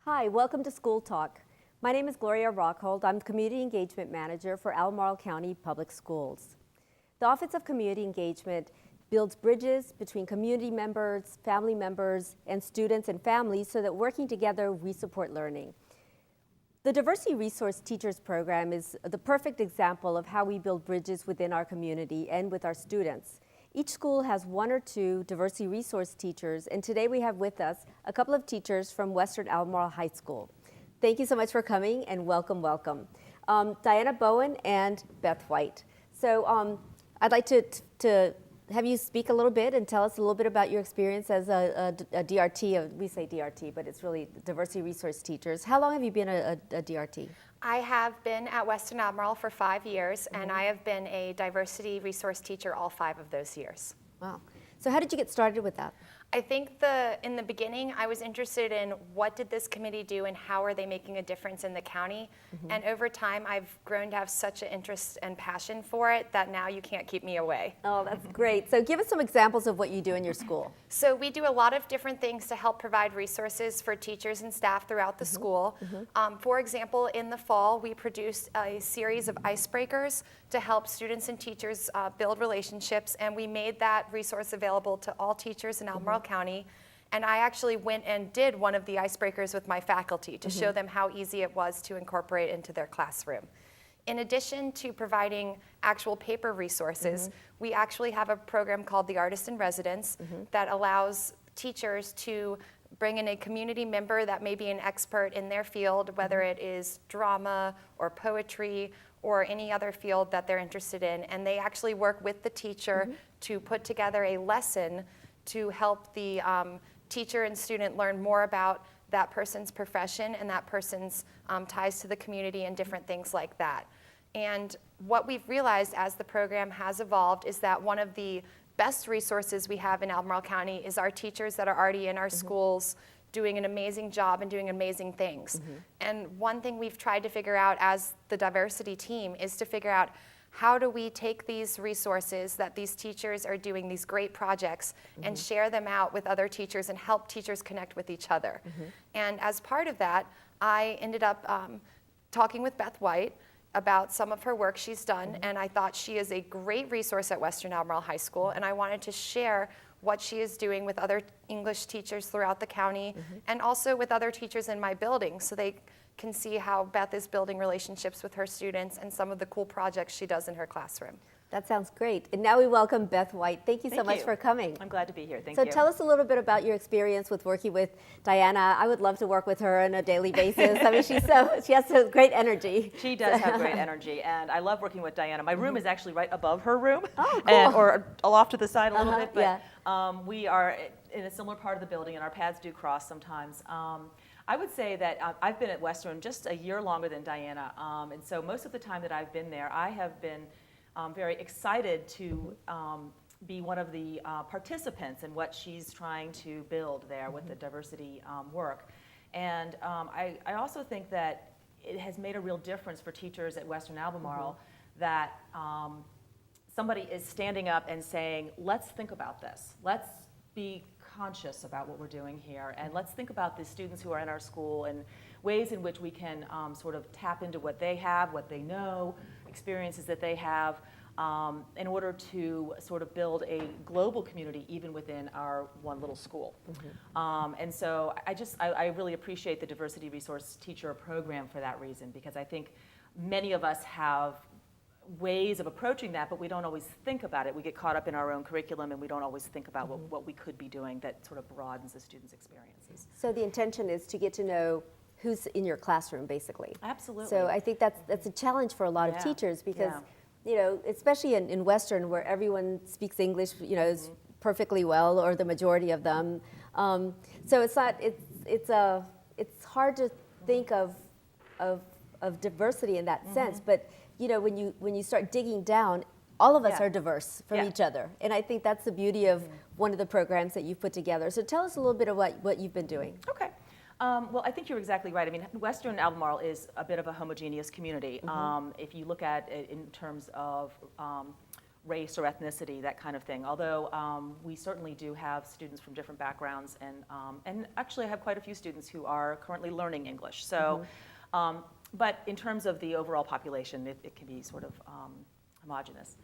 Hi, welcome to School Talk. My name is Gloria Rockhold. I'm the Community Engagement Manager for Albemarle County Public Schools. The Office of Community Engagement builds bridges between community members, family members, and students and families so that working together, we support learning. The Diversity Resource Teachers Program is the perfect example of how we build bridges within our community and with our students. Each school has one or two diversity resource teachers, and today we have with us a couple of teachers from Western Albemarle High School. Thank you so much for coming, and welcome, welcome. Diana Bowen and Beth White. So I'd like to have you speak a little bit and tell us a little bit about your experience as a DRT. We say DRT, but it's really diversity resource teachers. How long have you been a DRT? I have been at Western Albemarle for 5 years, and I have been a diversity resource teacher all 5 of those years. Wow. So how did you get started with that? I think in the beginning, I was interested in what did this committee do and how are they making a difference in the county. And over time, I've grown to have such an interest and passion for it that now you can't keep me away. Oh, that's great. So give us some examples of what you do in your school. So we do a lot of different things to help provide resources for teachers and staff throughout the school. For example, in the fall, we produced a series of icebreakers to help students and teachers build relationships, and we made that resource available to all teachers in Albemarle County. And I actually went and did one of the icebreakers with my faculty to show them how easy it was to incorporate into their classroom. In addition to providing actual paper resources, we actually have a program called the Artist in Residence that allows teachers to bring in a community member that may be an expert in their field, whether it is drama or poetry or any other field that they're interested in, and they actually work with the teacher to put together a lesson to help the teacher and student learn more about that person's profession and that person's ties to the community and different things like that. And what we've realized as the program has evolved is that one of the best resources we have in Albemarle County is our teachers that are already in our schools doing an amazing job and doing amazing things. And one thing we've tried to figure out as the diversity team is to figure out how do we take these resources that these teachers are doing, these great projects, and share them out with other teachers and help teachers connect with each other. And as part of that, I ended up talking with Beth White about some of her work she's done, and I thought she is a great resource at Western Albemarle High School, and I wanted to share what she is doing with other English teachers throughout the county and also with other teachers in my building so they can see how Beth is building relationships with her students and some of the cool projects she does in her classroom. That sounds great. And now we welcome Beth White. Thank you so much for coming. I'm glad to be here. Thank you. So tell us a little bit about your experience with working with Diana. I would love to work with her on a daily basis. I mean, she has so great energy. She does have great energy, and I love working with Diana. My room is actually right above her room, oh, cool. or off to the side a little bit, but yeah. We are in a similar part of the building, and our paths do cross sometimes. I would say that I've been at Western just a year longer than Diana, and so most of the time that I've been there, I have been very excited to be one of the participants in what she's trying to build there with the diversity work. And I also think that it has made a real difference for teachers at Western Albemarle that somebody is standing up and saying, let's think about this. Let's be conscious about what we're doing here, and let's think about the students who are in our school and ways in which we can sort of tap into what they have, what they know, experiences that they have, in order to sort of build a global community even within our one little school. And so I really appreciate the Diversity Resource Teacher Program for that reason, because I think many of us have ways of approaching that, but we don't always think about it. We get caught up in our own curriculum, and we don't always think about what we could be doing that sort of broadens the students' experiences. So the intention is to get to know who's in your classroom, basically. Absolutely. So I think that's a challenge for a lot of teachers because, you know, especially in Western where everyone speaks English, you know, perfectly well, or the majority of them. So it's hard to think of diversity in that sense, but you know, when you start digging down, all of us are diverse from each other. And I think that's the beauty of one of the programs that you've put together. So tell us a little bit of what you've been doing. Okay. Well, I think you're exactly right. I mean, Western Albemarle is a bit of a homogeneous community. If you look at it in terms of race or ethnicity, that kind of thing. Although we certainly do have students from different backgrounds, and actually I have quite a few students who are currently learning English. So, but in terms of the overall population, it can be sort of homogenous.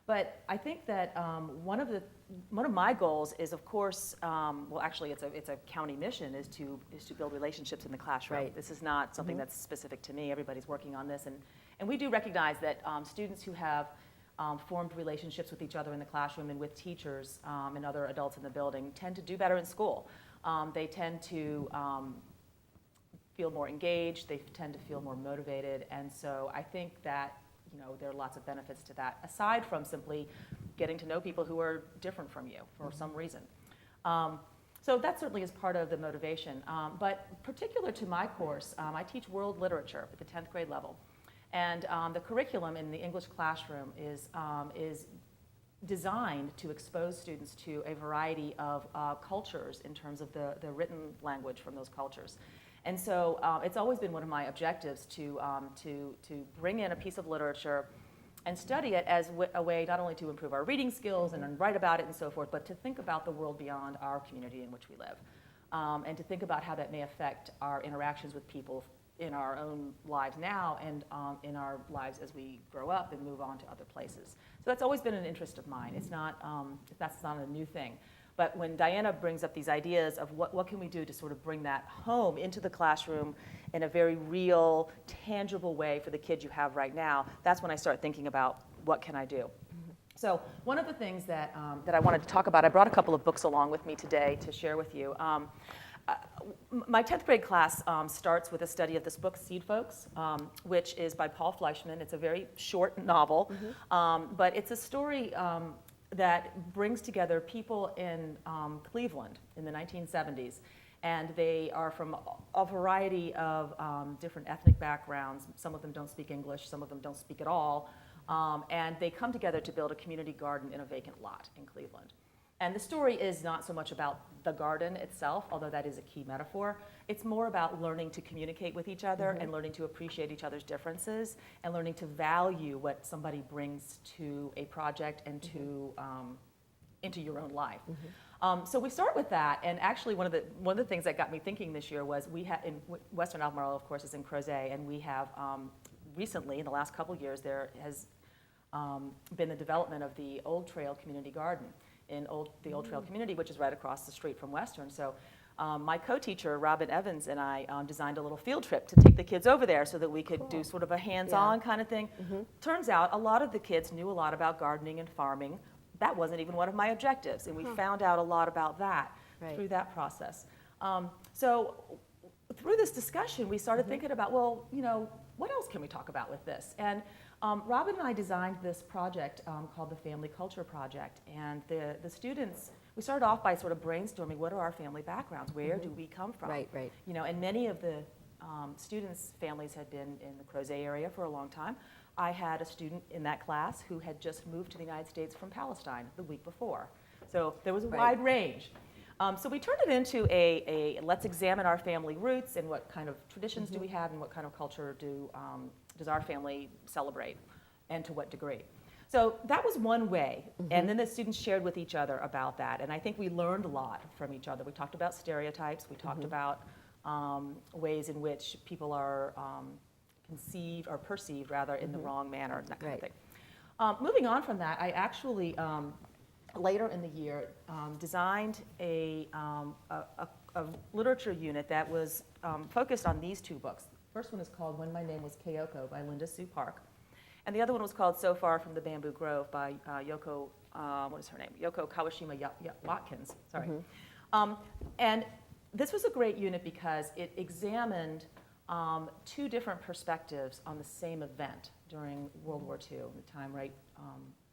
But I think that one of my goals is, of course, well, actually, it's a county mission, is to build relationships in the classroom. Right. This is not something that's specific to me. Everybody's working on this, and we do recognize that students who have formed relationships with each other in the classroom and with teachers and other adults in the building tend to do better in school. They tend to feel more engaged. They tend to feel more motivated, and so I think that, you know, there are lots of benefits to that, aside from simply getting to know people who are different from you for some reason. So that certainly is part of the motivation. But particular to my course, I teach world literature at the 10th grade level. And the curriculum in the English classroom is designed to expose students to a variety of cultures in terms of the written language from those cultures. And so it's always been one of my objectives to bring in a piece of literature and study it as a way not only to improve our reading skills and write about it and so forth, but to think about the world beyond our community in which we live, and to think about how that may affect our interactions with people in our own lives now and in our lives as we grow up and move on to other places. So that's always been an interest of mine. It's not, that's not a new thing. But when Diana brings up these ideas of what can we do to sort of bring that home into the classroom in a very real, tangible way for the kids you have right now, that's when I start thinking about what can I do. So one of the things that I wanted to talk about, I brought a couple of books along with me today to share with you. My 10th grade class starts with a study of this book, Seed Folks, which is by Paul Fleischman. It's a very short novel, but it's a story that brings together people in Cleveland in the 1970s. And they are from a variety of different ethnic backgrounds. Some of them don't speak English, some of them don't speak at all. And they come together to build a community garden in a vacant lot in Cleveland. And the story is not so much about the garden itself, although that is a key metaphor. It's more about learning to communicate with each other and learning to appreciate each other's differences and learning to value what somebody brings to a project and to into your own life. So we start with that, and actually one of the things that got me thinking this year was we had in Western Albemarle, of course, is in Crozet, and we have recently in the last couple of years there has been the development of the Old Trail Community Garden in the Old Trail community, which is right across the street from Western. So my co-teacher, Robin Evans, and I designed a little field trip to take the kids over there so that we could do sort of a hands-on kind of thing. Turns out a lot of the kids knew a lot about gardening and farming. That wasn't even one of my objectives, and we found out a lot about that through that process. So through this discussion, we started thinking about, well, you know, what else can we talk about with this? And Robin and I designed this project called the Family Culture Project, and the students, we started off by sort of brainstorming what are our family backgrounds, where do we come from? Right. You know, and many of the students' families had been in the Crozet area for a long time. I had a student in that class who had just moved to the United States from Palestine the week before. So there was a wide range. So we turned it into a let's examine our family roots and what kind of traditions do we have and what kind of culture does our family celebrate and to what degree. So that was one way, and then the students shared with each other about that, and I think we learned a lot from each other. We talked about stereotypes, we talked about ways in which people are conceived or perceived rather in the wrong manner, that kind of thing. Moving on from that, I actually later in the year designed a literature unit that was focused on these two books. The first one is called When My Name Was Kyoko by Linda Sue Park, and the other one was called So Far from the Bamboo Grove by Yoko, what is her name? Yoko Kawashima Watkins, sorry. And this was a great unit because it examined two different perspectives on the same event during World War II, the time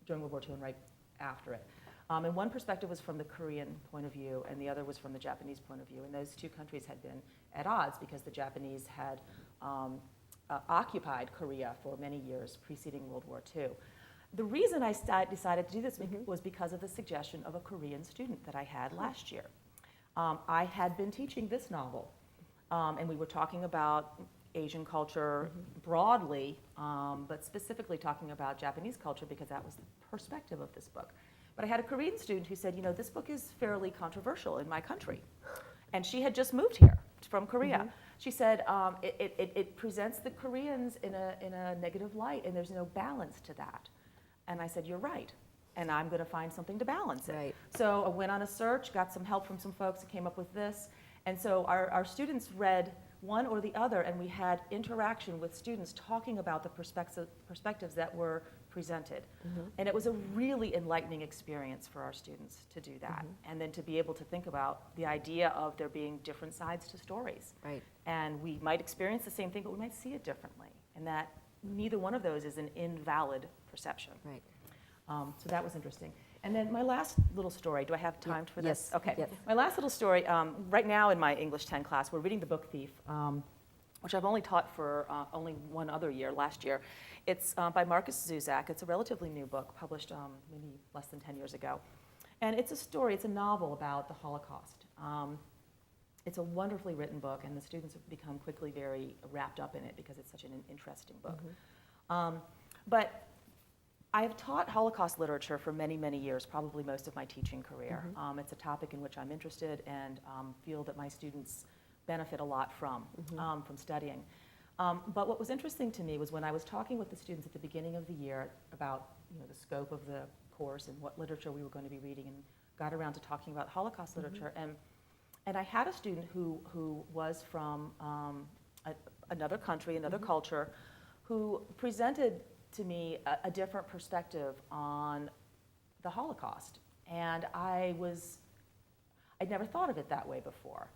during World War II and right after it. And one perspective was from the Korean point of view, and the other was from the Japanese point of view. And those two countries had been at odds because the Japanese had occupied Korea for many years preceding World War II. The reason I decided to do this was because of the suggestion of a Korean student that I had last year. I had been teaching this novel, and we were talking about Asian culture broadly, but specifically talking about Japanese culture because that was the perspective of this book. But I had a Korean student who said, this book is fairly controversial in my country. And she had just moved here from Korea. She said, it presents the Koreans in a negative light, and there's no balance to that. And I said, you're right. And I'm going to find something to balance it. Right. So I went on a search, got some help from some folks who came up with this. And so our students read one or the other, and we had interaction with students talking about the perspectives that were presented. And it was a really enlightening experience for our students to do that. And then to be able to think about the idea of there being different sides to stories. Right. And we might experience the same thing, but we might see it differently. And that neither one of those is an invalid perception. Right. So that was interesting. And then my last little story, do I have time for this? Yes. Okay. Yes. My last little story, right now in my English 10 class, we're reading The Book Thief, which I've only taught for only one other year, last year. It's by Marcus Zuzak. It's a relatively new book, published maybe less than 10 years ago. And it's a story, it's a novel about the Holocaust. It's a wonderfully written book, and the students have become quickly very wrapped up in it because it's such an interesting book. But I have taught Holocaust literature for many, many years, probably most of my teaching career. It's a topic in which I'm interested and feel that my students benefit a lot from studying. But what was interesting to me was when I was talking with the students at the beginning of the year about the scope of the course and what literature we were going to be reading, and got around to talking about Holocaust literature. And I had a student who was from another country, another culture, who presented to me a different perspective on the Holocaust. And I'd never thought of it that way before.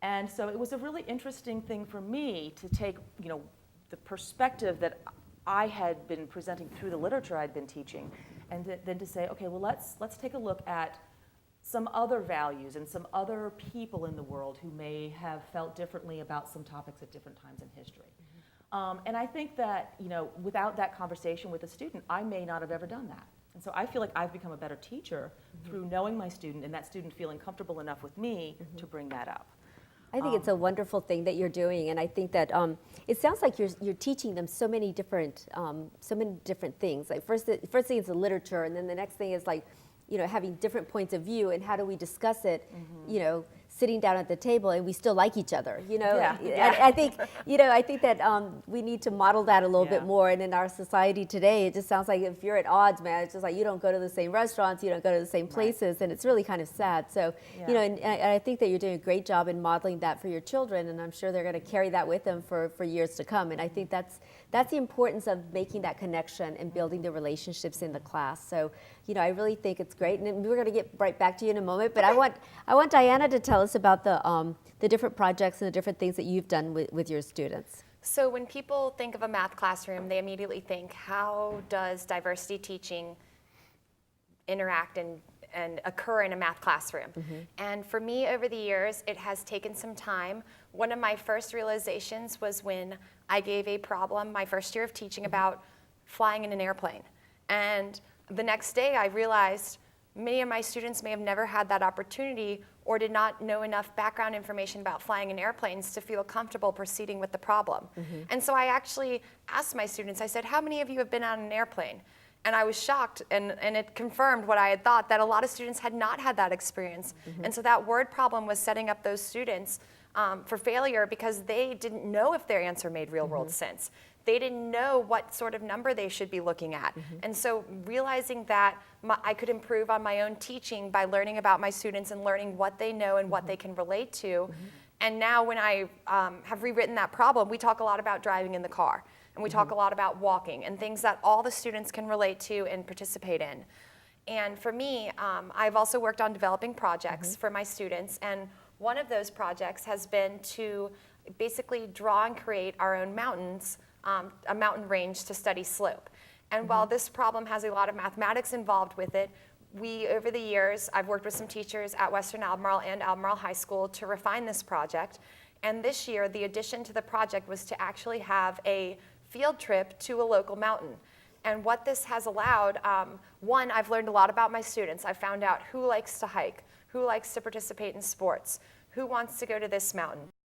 And so it was a really interesting thing for me to take, the perspective that I had been presenting through the literature I'd been teaching, and then to say, okay, well, let's take a look at some other values and some other people in the world who may have felt differently about some topics at different times in history. And I think that, without that conversation with a student, I may not have ever done that. And so I feel like I've become a better teacher through knowing my student and that student feeling comfortable enough with me to bring that up. I think it's a wonderful thing that you're doing, and I think that it sounds like you're teaching them so many different things. Like first thing is the literature, and then the next thing is like, having different points of view, and how do we discuss it, sitting down at the table, and we still like each other, Yeah. I think that we need to model that a little bit more, and in our society today, it just sounds like if you're at odds, man, it's just like you don't go to the same restaurants, you don't go to the same places, and it's really kind of sad. So, and I think that you're doing a great job in modeling that for your children, and I'm sure they're going to carry that with them for years to come, and I think that's the importance of making that connection and building the relationships in the class. So, I really think it's great, and we're going to get right back to you in a moment, but I want Diana to tell us about the different projects and the different things that you've done with your students. So when people think of a math classroom, they immediately think, how does diversity teaching interact and occur in a math classroom? And for me, over the years, it has taken some time. One of my first realizations was when I gave a problem my first year of teaching about flying in an airplane. And the next day, I realized many of my students may have never had that opportunity or did not know enough background information about flying in airplanes to feel comfortable proceeding with the problem. And so I actually asked my students, I said, how many of you have been on an airplane? And I was shocked, and it confirmed what I had thought, that a lot of students had not had that experience. And so that word problem was setting up those students for failure because they didn't know if their answer made real world sense. They didn't know what sort of number they should be looking at. And so realizing that I could improve on my own teaching by learning about my students and learning what they know and what they can relate to. And now when I have rewritten that problem, we talk a lot about driving in the car. And we talk a lot about walking and things that all the students can relate to and participate in. And for me, I've also worked on developing projects for my students. And one of those projects has been to basically draw and create our own mountains, a mountain range to study slope. And while this problem has a lot of mathematics involved with it, over the years, I've worked with some teachers at Western Albemarle and Albemarle High School to refine this project. And this year, the addition to the project was to actually have a field trip to a local mountain. And what this has allowed, one, I've learned a lot about my students. I found out who likes to hike, who likes to participate in sports, who wants to go to this mountain.